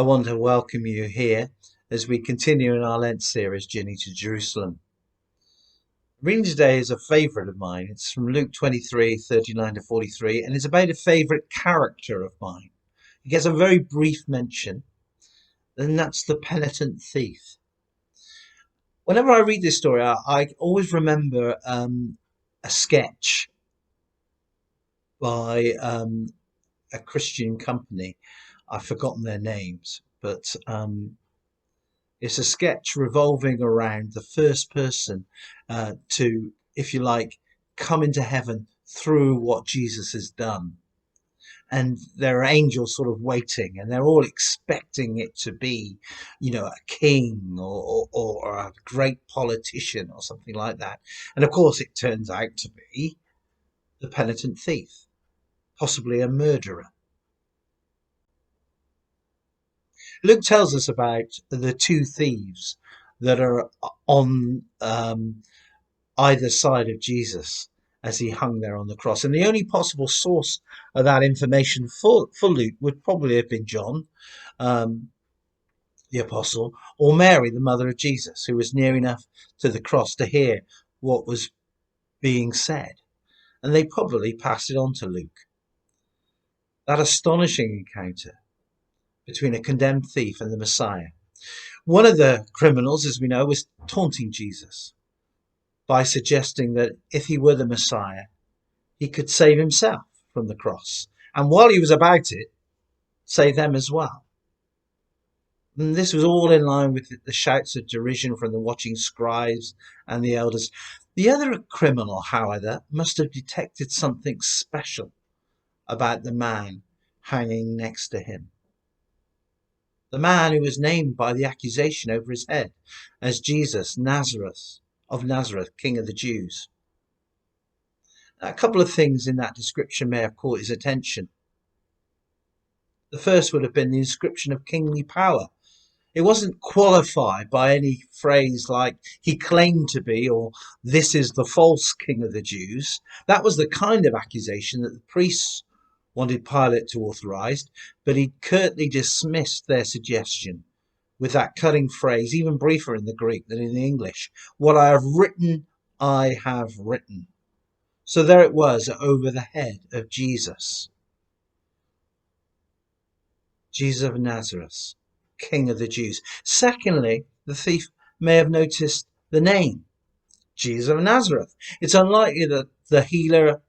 I want to welcome you here as we continue in our Lent series, Journey to Jerusalem. Reading today is a favourite of mine. It's from Luke 23:39 to 43, and it's about a favourite character of mine. It gets a very brief mention, and that's the penitent thief. Whenever I read this story, I always remember a sketch by a Christian company. I've forgotten their names, but it's a sketch revolving around the first person to, if you like, come into heaven through what Jesus has done. And there are angels sort of waiting, and they're all expecting it to be, a king or a great politician or something like that. And of course, it turns out to be the penitent thief, possibly a murderer. Luke tells us about the two thieves that are on either side of Jesus as he hung there on the cross. And the only possible source of that information for Luke would probably have been John, the apostle, or Mary, the mother of Jesus, who was near enough to the cross to hear what was being said. And they probably passed it on to Luke. That astonishing encounter between a condemned thief and the Messiah. One of the criminals, as we know, was taunting Jesus by suggesting that if he were the Messiah, he could save himself from the cross. And while he was about it, save them as well. And this was all in line with the shouts of derision from the watching scribes and the elders. The other criminal, however, must have detected something special about the man hanging next to him. The man who was named by the accusation over his head as Jesus of Nazareth, King of the Jews. A couple of things in that description may have caught his attention. The first would have been the inscription of kingly power. It wasn't qualified by any phrase like he claimed to be or this is the false king of the Jews. That was the kind of accusation that the priests wanted Pilate to authorize, but he curtly dismissed their suggestion with that cutting phrase, even briefer in the Greek than in the English. What I have written, I have written. So there it was over the head of Jesus. Jesus of Nazareth, King of the Jews. Secondly, the thief may have noticed the name, Jesus of Nazareth. It's unlikely that the healer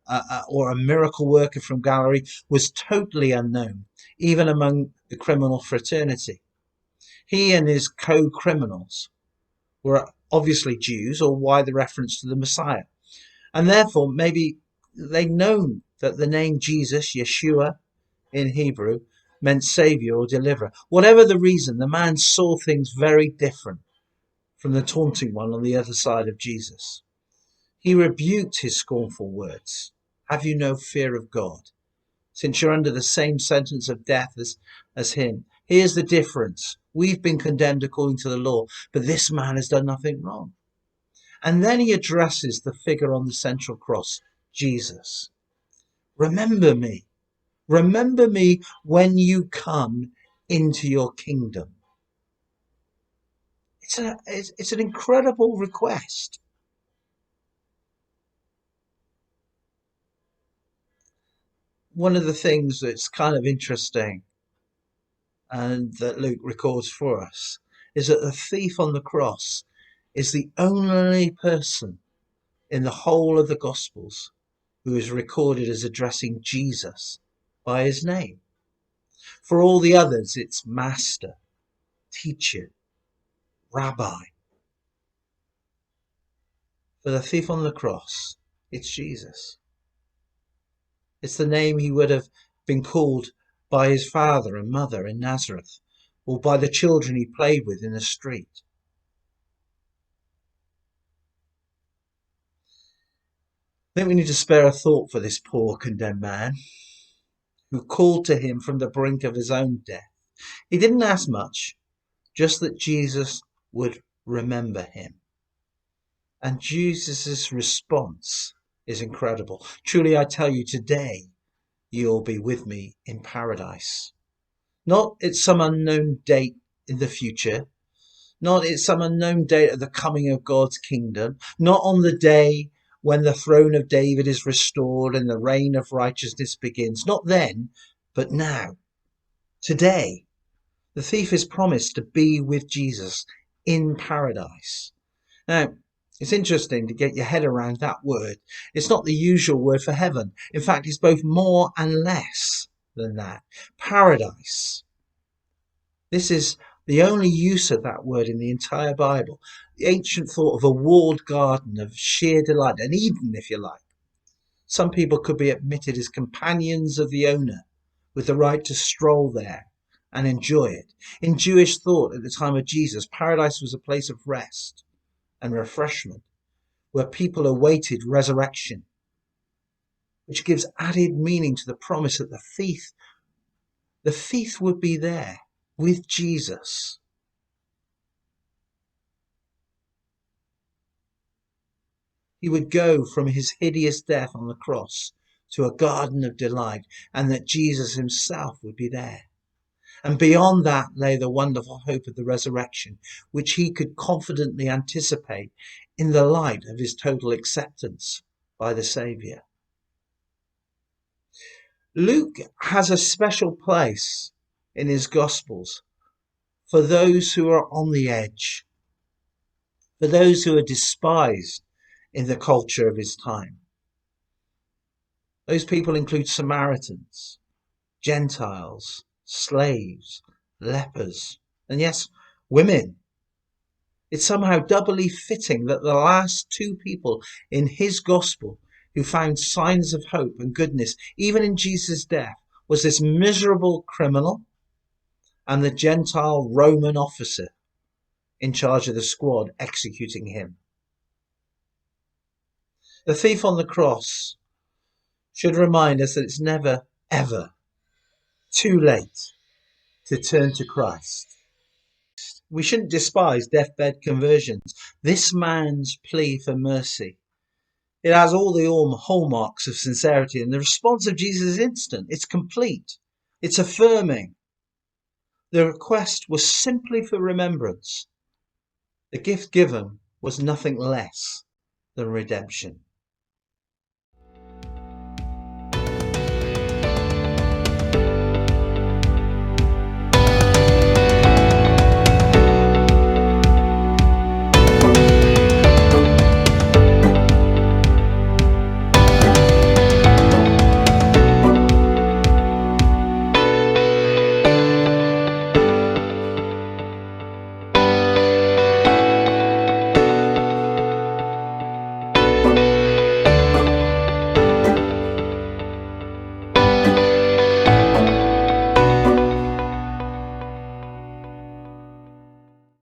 or a miracle worker from Galilee was totally unknown, even among the criminal fraternity. He and his co-criminals were obviously Jews, or why the reference to the Messiah? And therefore, maybe they'd known that the name Jesus, Yeshua in Hebrew, meant saviour or deliverer. Whatever the reason, the man saw things very different from the taunting one on the other side of Jesus. He rebuked his scornful words. Have you no fear of God, since you're under the same sentence of death as him? Here's the difference. We've been condemned according to the law, but this man has done nothing wrong. And then he addresses the figure on the central cross, Jesus. Remember me. Remember me when you come into your kingdom. It's an incredible request. One of the things that's kind of interesting and that Luke records for us is that the thief on the cross is the only person in the whole of the Gospels who is recorded as addressing Jesus by his name. For all the others, it's master, teacher, rabbi. For the thief on the cross, it's Jesus. It's the name he would have been called by his father and mother in Nazareth, or by the children he played with in the street. I think we need to spare a thought for this poor condemned man who called to him from the brink of his own death. He didn't ask much, just that Jesus would remember him. And Jesus' response is incredible. Truly, I tell you, today you'll be with me in paradise. not at some unknown date in the future, not at some unknown date of the coming of God's kingdom, not on the day when the throne of David is restored and the reign of righteousness begins, not then, but now, today. The thief is promised to be with Jesus in paradise. Now, it's interesting to get your head around that word. It's not the usual word for heaven. In fact, it's both more and less than that. Paradise. This is the only use of that word in the entire Bible. The ancient thought of a walled garden of sheer delight, an Eden, if you like. Some people could be admitted as companions of the owner, with the right to stroll there and enjoy it. In Jewish thought at the time of Jesus, paradise was a place of rest and refreshment, where people awaited resurrection, which gives added meaning to the promise that the thief would be there with Jesus. He would go from his hideous death on the cross to a garden of delight, and that Jesus himself would be there. And beyond that lay the wonderful hope of the resurrection, which he could confidently anticipate in the light of his total acceptance by the Saviour. Luke has a special place in his Gospels for those who are on the edge, for those who are despised in the culture of his time. Those people include Samaritans, Gentiles, slaves, lepers, and yes, women. It's somehow doubly fitting that the last two people in his gospel who found signs of hope and goodness, even in Jesus' death, was this miserable criminal and the Gentile Roman officer in charge of the squad executing him. The thief on the cross should remind us that it's never, ever too late to turn to Christ. We shouldn't despise deathbed conversions. This man's plea for mercy, it has all the hallmarks of sincerity, and the response of Jesus is instant. It's complete. It's affirming. The request was simply for remembrance. The gift given was nothing less than redemption.